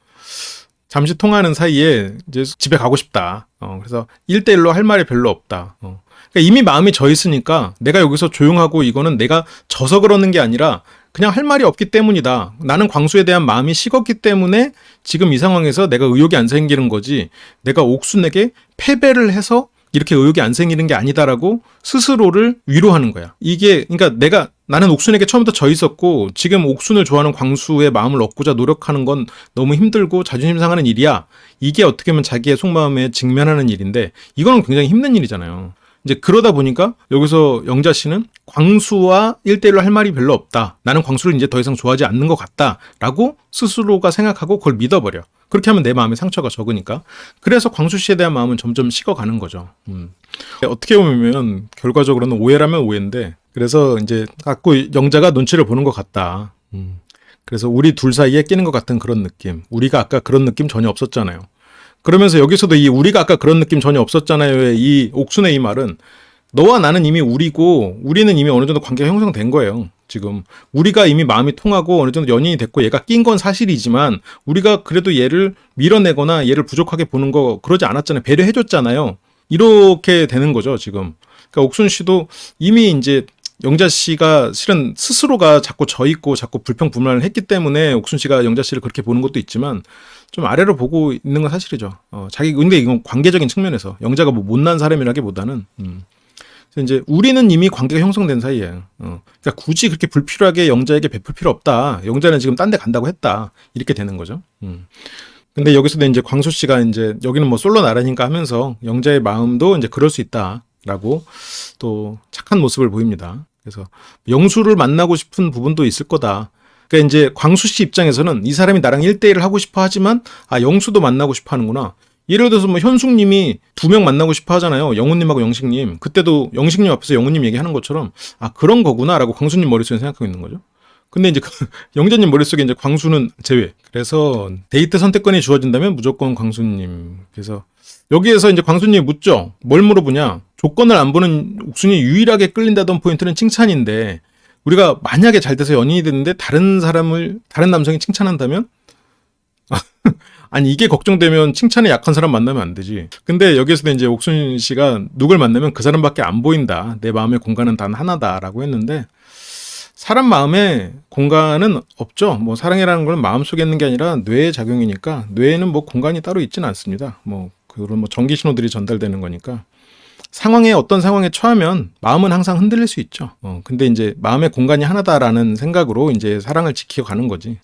잠시 통화하는 사이에 이제 집에 가고 싶다. 그래서 1대1로 할 말이 별로 없다. 그러니까 이미 마음이 져 있으니까 내가 여기서 조용하고 이거는 내가 져서 그러는 게 아니라 그냥 할 말이 없기 때문이다. 나는 광수에 대한 마음이 식었기 때문에 지금 이 상황에서 내가 의욕이 안 생기는 거지. 내가 옥순에게 패배를 해서 이렇게 의욕이 안 생기는 게 아니다라고 스스로를 위로하는 거야. 이게 그러니까 나는 옥순에게 처음부터 져 있었고 지금 옥순을 좋아하는 광수의 마음을 얻고자 노력하는 건 너무 힘들고 자존심 상하는 일이야. 이게 어떻게 보면 자기의 속마음에 직면하는 일인데 이거는 굉장히 힘든 일이잖아요. 이제 그러다 보니까 여기서 영자 씨는 광수와 1대1로 할 말이 별로 없다. 나는 광수를 이제 더 이상 좋아하지 않는 것 같다. 라고 스스로가 생각하고 그걸 믿어버려. 그렇게 하면 내 마음에 상처가 적으니까. 그래서 광수 씨에 대한 마음은 점점 식어가는 거죠. 어떻게 보면 결과적으로는 오해라면 오해인데 그래서 이제 자꾸 영자가 눈치를 보는 것 같다. 그래서 우리 둘 사이에 끼는 것 같은 그런 느낌. 우리가 아까 그런 느낌 전혀 없었잖아요. 그러면서 여기서도 이 우리가 아까 그런 느낌 전혀 없었잖아요. 이 옥순의 이 말은 너와 나는 이미 우리고 우리는 이미 어느 정도 관계가 형성된 거예요. 지금 우리가 이미 마음이 통하고 어느 정도 연인이 됐고 얘가 낀 건 사실이지만 우리가 그래도 얘를 밀어내거나 얘를 부족하게 보는 거 그러지 않았잖아요. 배려해줬잖아요. 이렇게 되는 거죠, 지금. 그러니까 옥순 씨도 이미 이제 영자 씨가 실은 스스로가 자꾸 져 있고 자꾸 불평불만을 했기 때문에 옥순 씨가 영자 씨를 그렇게 보는 것도 있지만 좀 아래로 보고 있는 건 사실이죠. 자기 근데 이건 관계적인 측면에서 영자가 뭐 못난 사람이라기보다는 그래서 이제 우리는 이미 관계가 형성된 사이예요. 그러니까 굳이 그렇게 불필요하게 영자에게 베풀 필요 없다. 영자는 지금 딴 데 간다고 했다. 이렇게 되는 거죠. 근데 여기서도 이제 광수 씨가 이제 여기는 뭐 솔로 나라니까 하면서 영자의 마음도 이제 그럴 수 있다라고 또 착한 모습을 보입니다. 그래서 영수를 만나고 싶은 부분도 있을 거다. 그러니까 이제 광수 씨 입장에서는 이 사람이 나랑 1대1을 하고 싶어 하지만 영수도 만나고 싶어 하는구나. 예를 들어서 뭐 현숙님이 2명 만나고 싶어 하잖아요. 영훈님하고 영식님. 그때도 영식님 앞에서 영훈님 얘기하는 것처럼 그런 거구나라고 광수님 머릿속에 생각하고 있는 거죠. 근데 이제 영자님 머릿속에 이제 광수는 제외. 그래서 데이트 선택권이 주어진다면 무조건 광수님. 그래서 여기에서 이제 광수님이 묻죠. 뭘 물어보냐. 조건을 안 보는 옥순이 유일하게 끌린다던 포인트는 칭찬인데 우리가 만약에 잘 돼서 연인이 됐는데 다른 남성이 칭찬한다면? 아니 이게 걱정되면 칭찬에 약한 사람 만나면 안 되지. 근데 여기서도 이제 옥순 씨가 누굴 만나면 그 사람밖에 안 보인다. 내 마음의 공간은 단 하나다라고 했는데 사람 마음에 공간은 없죠. 뭐 사랑이라는 건 마음속에 있는 게 아니라 뇌의 작용이니까 뇌에는 뭐 공간이 따로 있지는 않습니다. 뭐 그런 뭐 전기 신호들이 전달되는 거니까 어떤 상황에 처하면 마음은 항상 흔들릴 수 있죠. 근데 이제 마음의 공간이 하나다라는 생각으로 이제 사랑을 지켜가는 거지.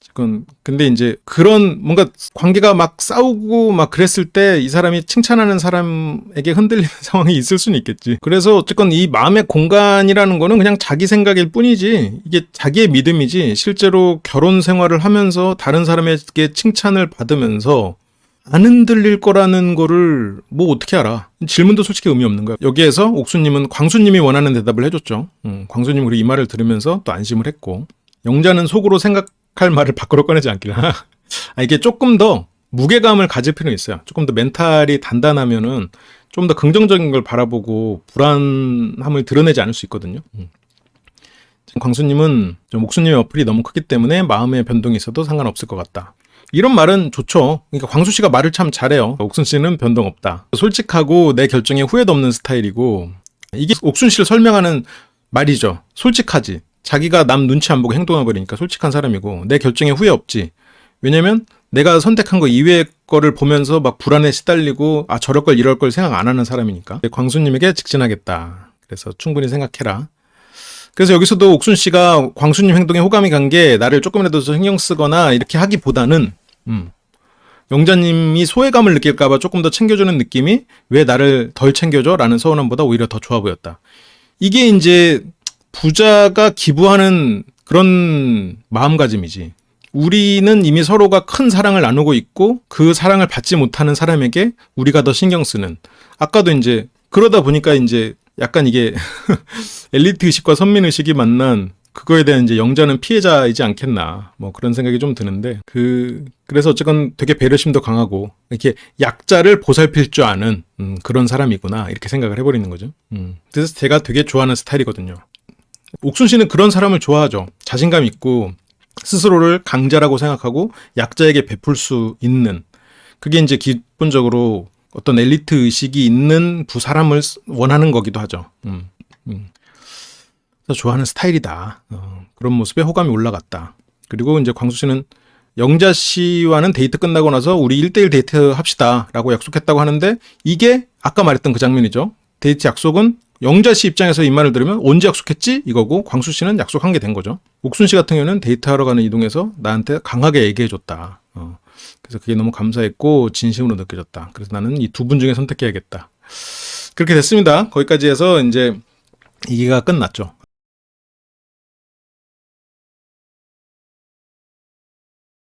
근데 이제 그런 뭔가 관계가 막 싸우고 막 그랬을 때 이 사람이 칭찬하는 사람에게 흔들리는 상황이 있을 수는 있겠지. 그래서 어쨌건 이 마음의 공간이라는 거는 그냥 자기 생각일 뿐이지 이게 자기의 믿음이지 실제로 결혼 생활을 하면서 다른 사람에게 칭찬을 받으면서 안 흔들릴 거라는 거를 뭐 어떻게 알아? 질문도 솔직히 의미 없는 거야. 여기에서 옥수님은 광수님이 원하는 대답을 해줬죠. 광수님 우리 이 말을 들으면서 또 안심을 했고 영자는 속으로 생각할 말을 밖으로 꺼내지 않기라. 이게 조금 더 무게감을 가질 필요는 있어요. 조금 더 멘탈이 단단하면은 좀 더 긍정적인 걸 바라보고 불안함을 드러내지 않을 수 있거든요. 광수님은 좀 옥수님의 어플이 너무 크기 때문에 마음의 변동이 있어도 상관없을 것 같다. 이런 말은 좋죠. 그러니까 광수 씨가 말을 참 잘해요. 옥순 씨는 변동 없다. 솔직하고 내 결정에 후회도 없는 스타일이고 이게 옥순 씨를 설명하는 말이죠. 솔직하지. 자기가 남 눈치 안 보고 행동해버리니까 솔직한 사람이고 내 결정에 후회 없지. 왜냐면 내가 선택한 거 이외의 거를 보면서 막 불안에 시달리고 저럴 걸 이럴 걸 생각 안 하는 사람이니까 광수님에게 직진하겠다. 그래서 충분히 생각해라. 그래서 여기서도 옥순 씨가 광수님 행동에 호감이 간 게 나를 조금이라도 신경 쓰거나 이렇게 하기보다는 영자님이 소외감을 느낄까봐 조금 더 챙겨주는 느낌이 왜 나를 덜 챙겨줘? 라는 서운함보다 오히려 더 좋아 보였다. 이게 이제 부자가 기부하는 그런 마음가짐이지. 우리는 이미 서로가 큰 사랑을 나누고 있고 그 사랑을 받지 못하는 사람에게 우리가 더 신경 쓰는. 아까도 이제 그러다 보니까 이제 약간 이게 엘리트 의식과 선민 의식이 만난 그거에 대한 이제 영자는 피해자이지 않겠나 뭐 그런 생각이 좀 드는데 그래서 어쨌건 되게 배려심도 강하고 이렇게 약자를 보살필 줄 아는 그런 사람이구나 이렇게 생각을 해버리는 거죠. 그래서 제가 되게 좋아하는 스타일이거든요. 옥순 씨는 그런 사람을 좋아하죠. 자신감 있고 스스로를 강자라고 생각하고 약자에게 베풀 수 있는 그게 이제 기본적으로 어떤 엘리트 의식이 있는 사람을 원하는 거기도 하죠. 그래서 좋아하는 스타일이다. 그런 모습에 호감이 올라갔다. 그리고 이제 광수 씨는 영자 씨와는 데이트 끝나고 나서 우리 1대1 데이트 합시다 라고 약속했다고 하는데 이게 아까 말했던 그 장면이죠. 데이트 약속은 영자 씨 입장에서 이 말을 들으면 언제 약속했지? 이거고 광수 씨는 약속한 게 된 거죠. 옥순 씨 같은 경우는 데이트하러 가는 이동에서 나한테 강하게 얘기해줬다. 그래서 그게 너무 감사했고 진심으로 느껴졌다. 그래서 나는 이 두 분 중에 선택해야겠다. 그렇게 됐습니다. 거기까지 해서 이제 2기가 끝났죠.